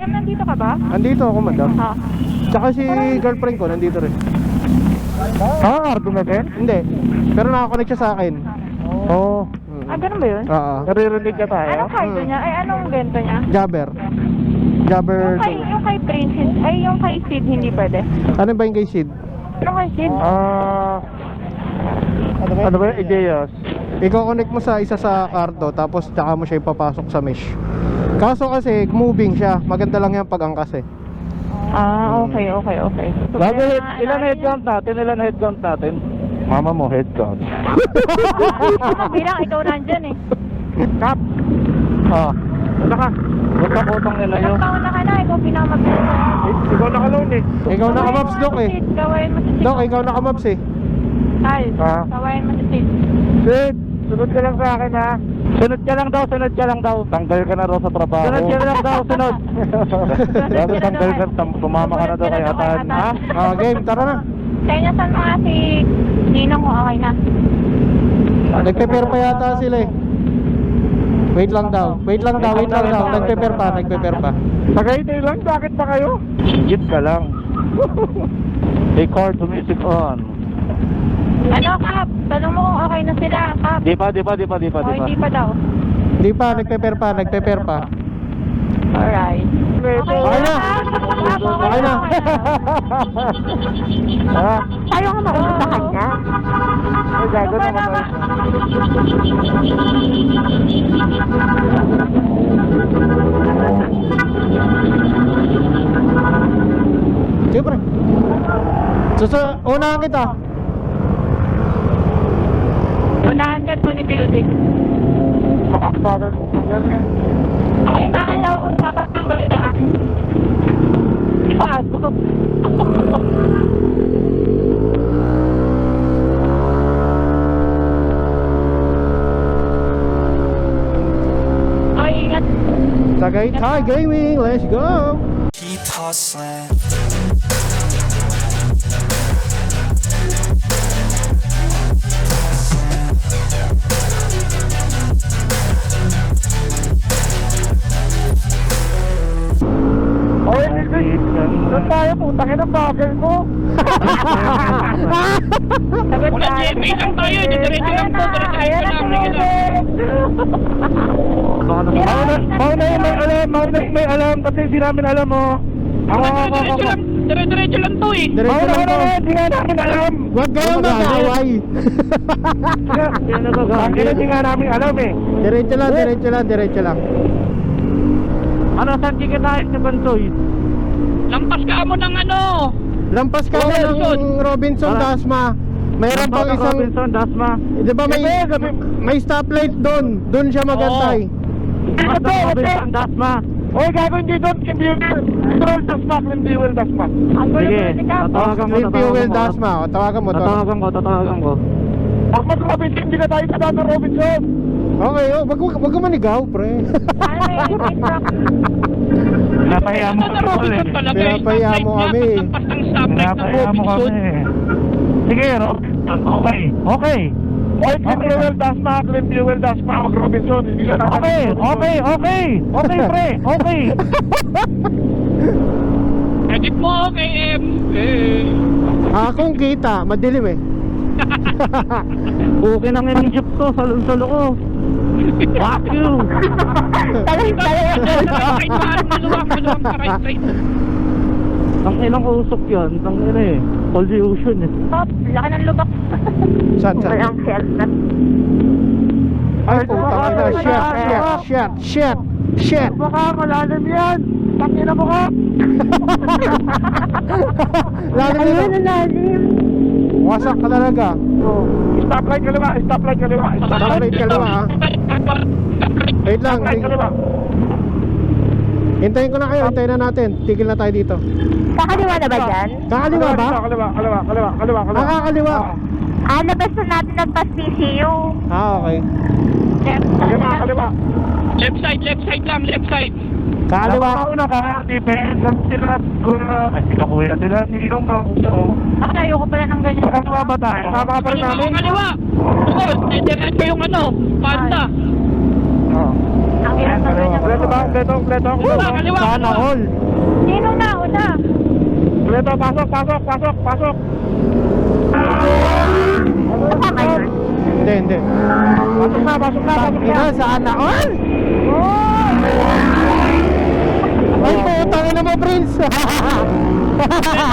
Nandito ka ba? Andito ako, madam. Ha? Tsaka si girlfriend ko, nandito rin. Ardo na din? Hindi. Pero nakakonect siya sa akin. Oo. Ah, ganun ba yun? Oo. Naririnig ka tayo? Anong cargo niya? Ay, anong bento niya? Jabber. Jabber. Yung kay Princess, ay yung kay Sid hindi pwede. Ano ba yung kay Sid? Ano kay Sid? Ano ba yung Ideas? I-connect mo sa isa sa karto, tapos tsaka mo siya ipapasok sa mesh. Kaso kasi, moving siya. Maganda lang yan pag angkas eh. Ah, okay. So, Ilan head count natin? Ilan head count natin? Mama mo, head count. bilang ikaw nandyan eh. Kap! Ano ka? Huwag ka utang nila yun. Nagpauna ka na, ikaw pinamagpapala. Ikaw nakaloan eh. Ikaw naka-maps, Dok eh. Gawain mo si Sid. Dok, ikaw naka-maps eh. Al, Ah. gawain mo si Sid. Sid, sunod ka lang sa akin ha. Sunod ka lang daw. Tanggal ka na raw sa trabaho. Sunod ka lang daw, sunod. Dapat tanggal ka, tumama ka na daw kay Atan. Ha? Game, tara na. Sa inyo saan mga si Ninong ko, okay na. Nagpe-pair pa yata sila eh. Wait lang daw. Nagpe-pair pa. Tagaytay lang, bakit pa kayo? Higit ka lang. Record to music on. Ano, Kap? Tanong mo kung okay na sila, Kap. Di pa. O, hindi pa daw. Hindi pa, nagpe-pair pa. Alright. Okay na. Okay na. Ha? Ayaw ka mausap sa kanya. Ay, gago naman tayo. Siyempre. Unahan kita. Unahan ka po ni Building. Ay, bakit daw usapan ng balita? Paso. Ay, ingat. Tagaytay Gaming, let's go. Keep hustling. Oy, doon tayo, putangin ang bagay mo. Wala, GMA lang tayo, diretso lang po, diretso lang. Mauna yung may alam kasi hindi namin alam mo. Ako. Diretso lang to eh. Diretso lang po. Hindi nga namin alam. Huwag kayong mag-away. Hindi nga namin alam eh. Diretso lang. Ano, saan kika tayo sa Bansoy? Lampas ka mo ng ano. Lampas ka na ng Robinson Dasma. Mayroon pang isang, Robinson, Dasma. di ba may stoplight doon. Doon siya magantay. Robinson, Dasma. Oy, gago hindi doon. Control Dasma, Climbiwell Dasma. Sige, tatawagan mo. Clean fuel Dasma. O, tawagan mo to. Tatawagan ko. Pag mag-Robinson, hindi na tayo sa daan ng Robinson. Okay, wag ka manigaw, pre. Napahiya mo Sa Robinson talaga eh. Pinapahiya mo kami. Lampas ng stoplight ng Napahiya mo Robinson. kami. Sige, Robinson. Okay. Oy, Climbiwell Dasma, Climbiwell Dasma, mag-Robinson. Okay, pre. Okay. Edit mo, KM. Akong kita, madilim eh. Okay nang yung jeep ko, salon-salo ko. Fuck you. Right maluwang sa right side. Ang ilang usok yan, ang ina eh. Pollution eh. Pop, laki ng lubak. Saan? Walang helmet. Ay, putang ina. Shit. Baka malalim yan. Tangina mo ka. Lalim nito. lalim. Wasak ka talaga. Stoplight kaliwa. Stoplight kaliwa ah. Wait lang. Hintayin ko na kayo. Hintayin na natin. Tigil na tayo dito. Kakaliwa na ba dyan? Kakaliwa ba? Kaliwa. Kakaliwa. Labas na natin ang PCU. Okay. Kaliwa. Left side lang, left side. Kakaliwa. Una ka, depende lang sila. Kasi kakuya sila, hindi kong kakuya. Ayoko pala ng ganyan. Kaliwa ba tayo? Kaliwa pa rin namin? Kaliwa. Oo, diretso yung ano, panda. Oo. Ang hirap Kompleto ba? Kompleto. Kaliwa. Sana all. Sino na una? Kompleto, pasok. Kasama yun? Hindi. Pasok na. Ina, sana all! Ay, putang ina mo, Prince!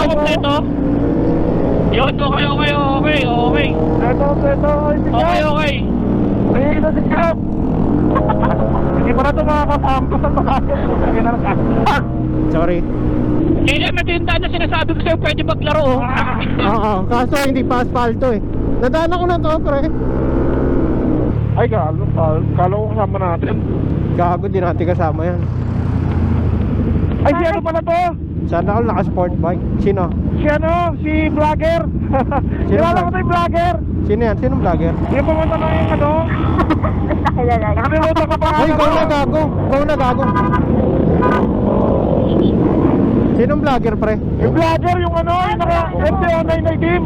Kompleto. Yun, okay. Kompleto. Okay. Ay, ito si Cap. Hindi pa na ito makakasama sa pasok. Sorry. Kaya natinda na sinasabi ko sa'yo, pwede maglaro. Oo, kaso hindi pa asfalto eh. Nadaan ako na to, pre. Ay, kalo ko kasama natin. Gago, di natin kasama yan. Ay, si ano pala to? Sana all naka-sport bike. Sino? Si vlogger. Kilala ko vlog? na yung vlogger. Sino yan? Sinong vlogger? Yung pumunta na yung ano. Basta kilala niya. Nakalimutan ko pa. Ay, ikaw na gago. Sinong vlogger, pre? Yung vlogger, yung ano, yung naka-MT-09 na team.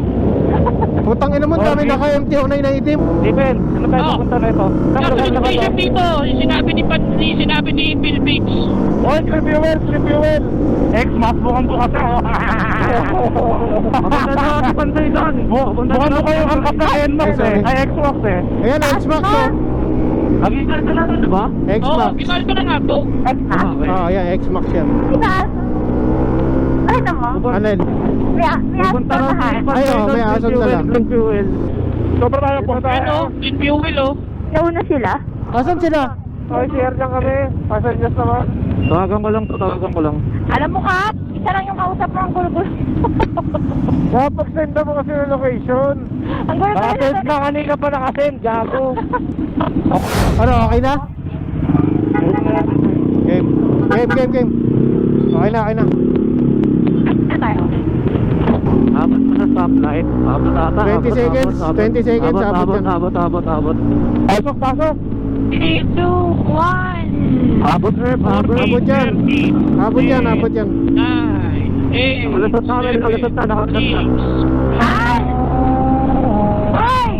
Putang ina mo, dami naka-MT-09 na itim. Steven, ano tayo pupunta na ito? Notification dito, yung sinabi ni Bill Biggs. Oy, trip fuel. X-Max, bukan bukas ako. Maganda na ako panday doon. Bukan mo kayo ang kapkain mo Sorry. Ay, X-Max eh. Ayan, X-Max oh. Nag-igal ka na to, di ba? Oo, X-Max. ginal ko na nga to. Ayan, X-Max yan. Diba? Ano mo? Ano yun? May aso na ha. Ay, oh, may aso na lang. Fuel. Sobra tayo po tayo. Ano, in fuel oh. Nauna sila? Asan sila? Okay, share lang kami. Passengers naman. Tawagan ko lang. Alam mo ka, isa lang yung kausap mo ang gulo-gulo. Dapat send mo kasi yung location. Ang gulo-gulo. Nakasend na kanina pa nakasend, gago. Ano, okay na? Game. Okay na. Na tayo. Abot pa sa stoplight. Abot ata. 20 seconds, 20 seconds, abot yan. Abot. Pasok. 3, 2, 1. Abot, Rep. Abot yan. 9, 8, Kalusot na. Ay! Ay!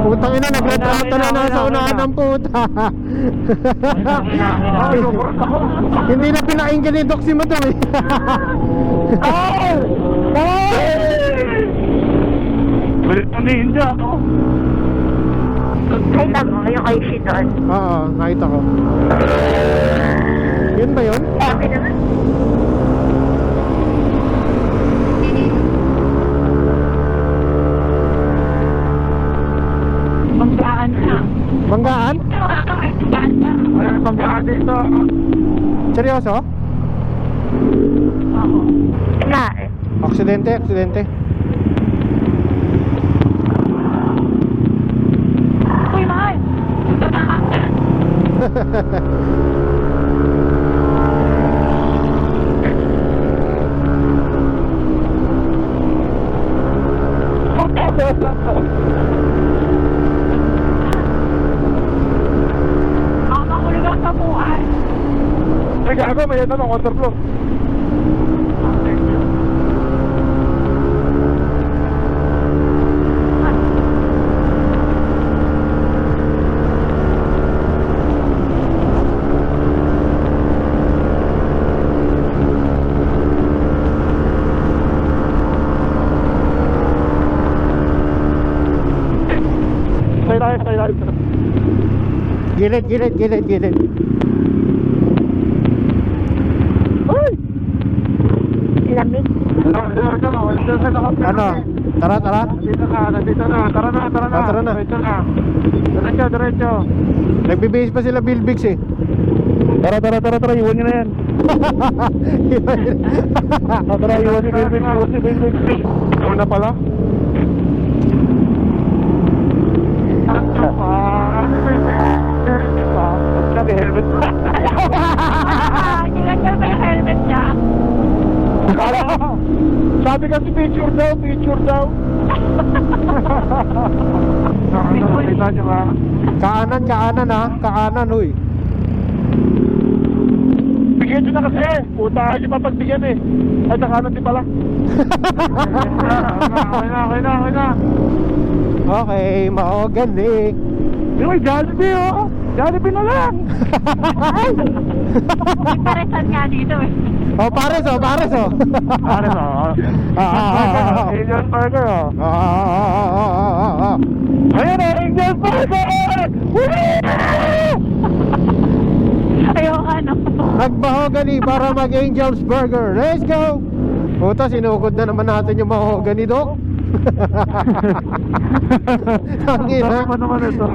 Putang ina, naglatrata na nasa unahan ng puta. Hindi na pinakinggan ni Doc si Madam eh. Balik na ninja, no? Nakita mo yung IC doon. Oo, nakita ko. Yun ba yun? Sabi naman. Banggaan na. Banggaan? Banggaan na. Walang pagkaan dito. Seryoso? Oo. Nga eh. Aksidente. Uy, mahal. Makakulog ang kabuhan. Ay, gago, may ito ng counterflow. Stay tayo. Gilid. Uy! Lamig. Ano? Tara. Nandito na. Tara na. Diretso. Nagbibihis pa sila Bill Biggs eh. Tara. Iwan nyo na yan. Tara, iwan si Bilbig. Iwan na pala. Nag-helmet pa. Ginagyan pa yung helmet niya. Sabi kasi picture daw. Nakita nyo ba? Kaanan ha. Kaanan, huy. Bigyan nyo na kasi. Puta, hindi pa pagbigyan eh. Ay, nakanan din pala. Okay na. Okay, magaling. Yung may Jollibee oh. Jollibee na lang. May paresan nga dito eh. Oh, pares oh. Ano no? Angel Burger oh. Ayan na, Angel Burger! Ayaw ano. Nagmahogany para mag Angel's Burger. Let's go! Puta, sinukod na naman natin yung mahogany, Dok. Tangina. Ano naman ito?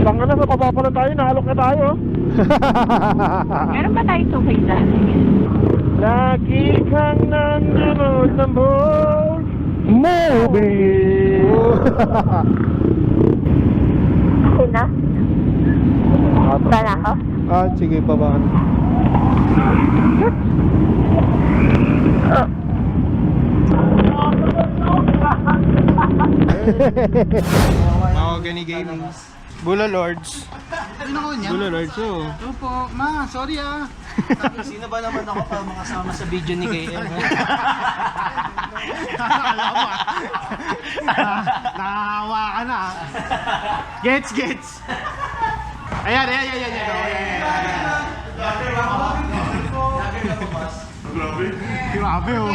Tangina na, papapala tayo, nahalok na tayo. Meron ba tayo tukay dyan? Lagi kang nandunod ng boat movie. Sina? Bala ko? Ah, sige, babaan. Mahogany Gaming. Bula Lords. Bula Lords, oh. Opo, ma, sorry ah. Sino ba naman ako para makasama sa video ni KM? Nakahawa ka na. Gets. Ayan. Grabe oh.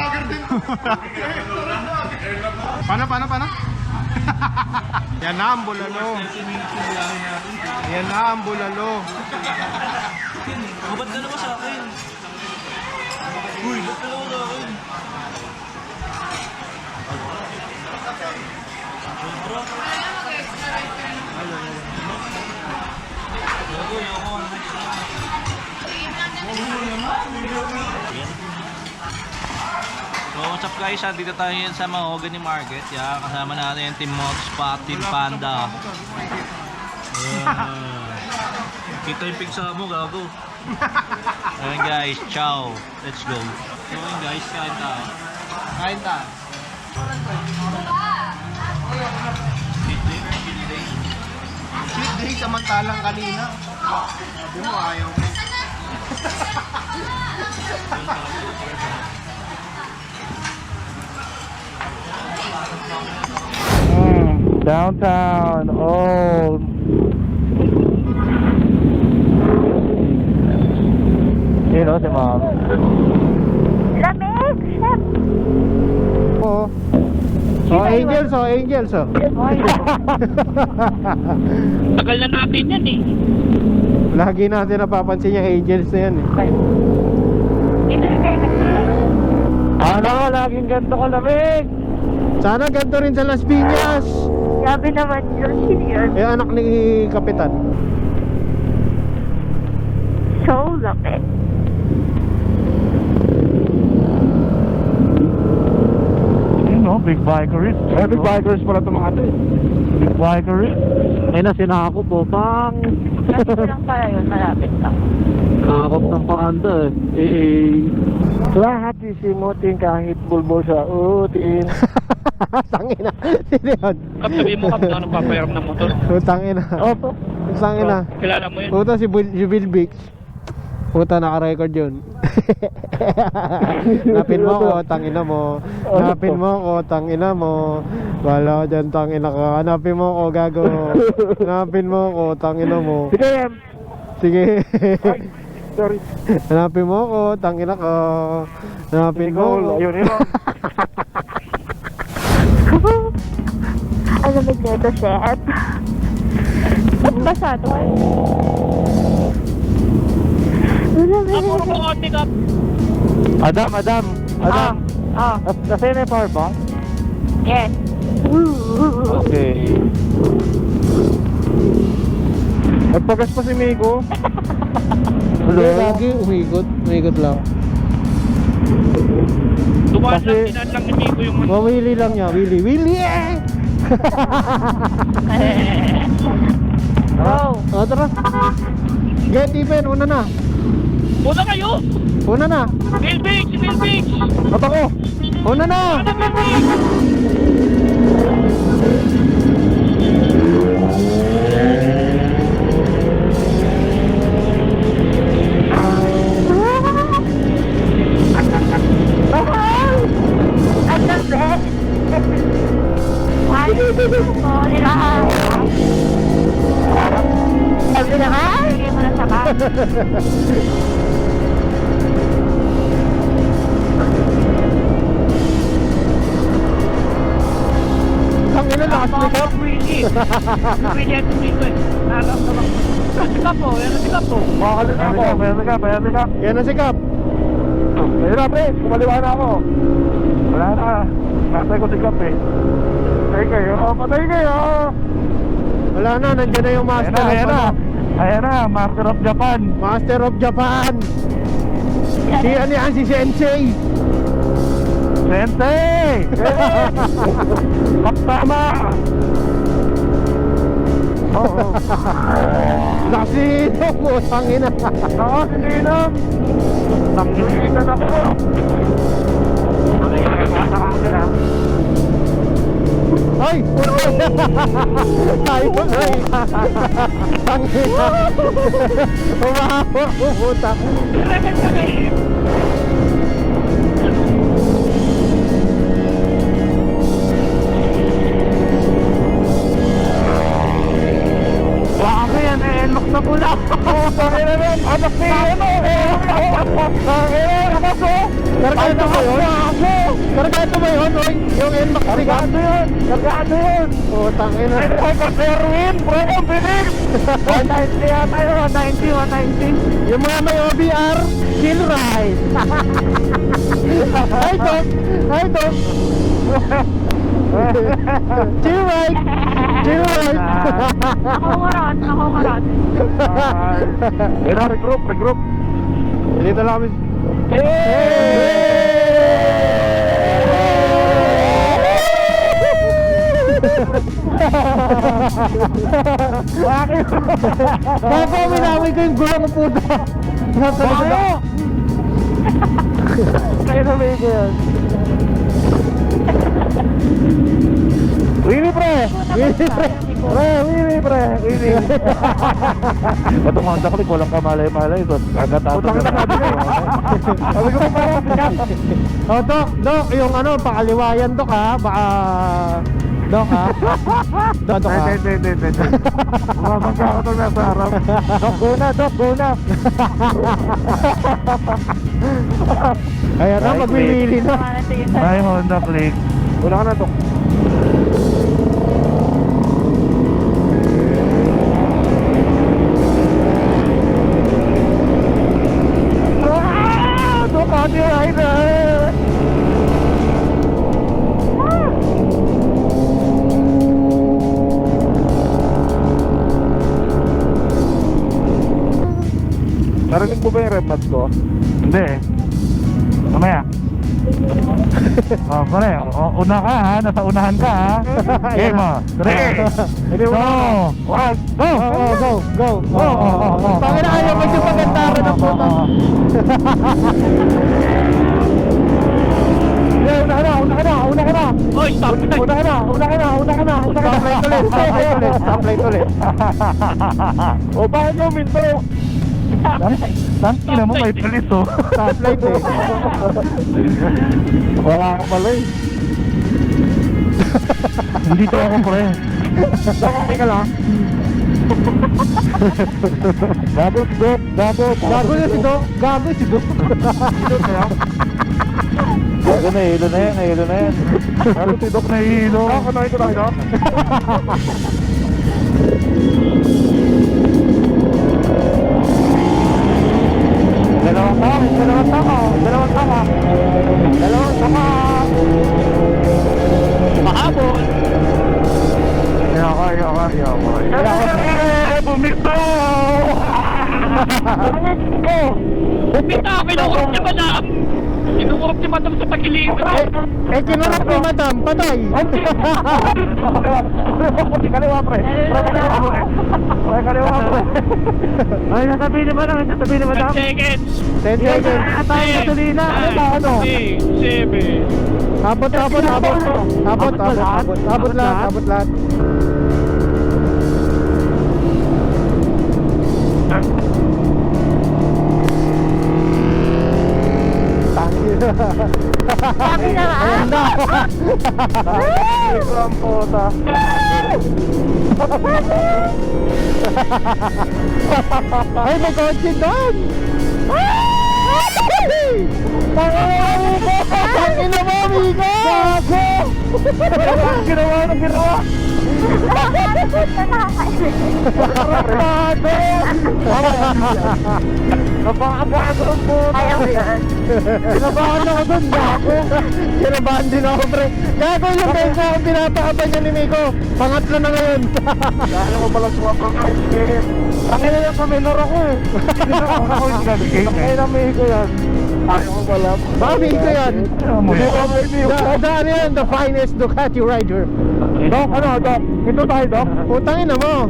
Paano? Yan na ang bulalo. Ba't dalawa sa akin? Uy, ba't dalawa sa akin? So what's up guys, dito tayo yan sa Mahogany Market. Yeah, kasama natin yung Team Motorspot, Team Panda. Kita yung pigsa mo, gago. Ayun guys, ciao. Let's go. So yun guys, kain tayo. Cheat day samantalang kanina. Sabi mo ayaw mo. Downtown, old. Yun o, si Mom. Lamig! Chef! Oo. Angels. Tagal na natin yan eh. Lagi natin napapansin yung Angels na yan eh. Ano, laging ganito ko lamig. Sana ganito rin sa Las Piñas. Grabe naman yun. Sino yun? Eh, anak ni Kapitan. So lamig. No, big bikeries. Big bikeries pala ito mga ito. Big bikeries. Ay na, sinakop po. Pang! Lapit lang pala yun. Malapit lang. Kakop ng panganda eh. Lahat isimutin kahit bulbol sa utin. Tangina. Sino yun? Kap, sabihin mo kap, ano papayaram ng motor? Tangina. Opo. Tangina. Kilala mo yun? Puta si Bill Bix. Puta, naka-record yun. Napin mo ko, tangina mo. Napin mo ko, tangina mo. Wala ka dyan, tangina ka. Hanapin mo ko, gago. Hanapin mo ko, tangina mo. Sige, Em. Sige. Sorry. Hanapin mo ko, tangina ka. Hanapin mo ko. Ayun, yun. Ang lamig nito, chef. Ba't basa ito? Puro mo konti kap. Adam. Kasi may power ba? Yes. Okay. Nagpagas pa si Migo. Hindi, lagi umikot lang. Dumaan lang, Kasi- tinan lang ni Migo yung ano. Mawili lang niya, Willy eh! Wow. O, tara. Get even, una na. Una kayo! Una na. Bill Biggs! At ako. Una na. Ano Bill Biggs? Mahal! Ang lamig! Mahal! Sorry lang. Sabi na Ang ina, nakaslip up. Yan ang sikap. Ayun na, pre, kumaliwa na ako. Wala na, nasay ko si Kap eh. Patay kayo. Wala na, nandiyan na yung master. Ayan na, Master of Japan. Master of Japan. Si ano yan, si Sensei. Sensei! Kaptama! Oo. Nakasino po, tangina. Nakasinom! Nakasinom ako! Ay! Ay! Tangina. Umahawa ko, puta. Bakit yan eh, lock na pula. Bakit na rin, anak ni ano eh. Bakit na ako. Kargado ba yun? Kargado ba yun? Oy, yung NMAX Kargado yun, kargado yun. Oh, tangina. Ay, kasi Erwin, bro, ang bilis. 190 yata yun, 190. Yung mga may OBR, chill ride. Hi, Doc. Hi, Doc. Chill ride. Chill ride. Ako marat. Regroup. Dito lang kami. Bakit? Baka minamay ko yung gulang ng puta. Bakit? Kaya na may yun. Willy pre! Willy pre! Ba't umanda ko, walang kamalay-malay. Agad-ato na sabi ko pa parang sikat. Oh, Doc, yung ano, pakaliwayan, Doc, ha? Baka... Doc, ha? Doc, ha? Hindi. Bumabangga ako itong nasa harap. Doc, go na. Ayan na, magwiwili na. Ay, Honda Click. Wala ka na, Doc. Doc, Ate Rider! Narinig mo ba yung rep mads ko? Hindi eh. Mamaya. Pare, una ka ha, nasa unahan ka ha. Game mo. 3, 2, 1, go! Go! Pangin na kayo, magsipagandaran ng puta. Una ka na. Oy, stop! Una ka na. Stoplight ulit. O bakit yung minto? Tangina mo, may pulis oh. Stoplight eh. Wala ka pala eh. Hindi to ako pre. Teka lang. Gago si Doc. Gago na si Doc. Gago na hilo na yan. Gago si Doc na hilo. Ako na ito. Dalawang tama. Mahabol! Ayoko. Bumito! Bumita! Kinukurap niya madam! Kinukurap niya madam sa pagilitan! Eh, kinurap ni Madam, patay. Kaliwa pre. Ay, natabi ni Madam. 10 seconds! 10 seconds. Tayo gasolina. Ano? 6, 7... Abot lahat. Sabi na nga. Ayan na. Ang puta. Ay, may kotse doon! Tangin na mo, amigo! Ginawa na ginawa! Napakagago po! Ayaw ko yan. Kinabahan ako doon, gago. Kinabahan din ako, pre. Gago yung guys na akong pinapakaban niya ni Miko. Pangatlo na ngayon. Kaya mo pala sumapang kayo. Tangin na yung kaminor ako eh. Ako yung ginagigay. Tangin na may ko yan. Ayaw mo pala. Baka Miko yan. Ano yan? The finest Ducati rider. Dok, ano, Dok? Ito tayo, Dok? Putangin na mo.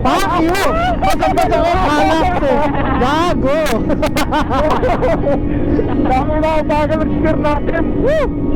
Fuck you. Pagkakas ako, kalak ko. Gago. Dami na, bagal ang spear natin. Woo!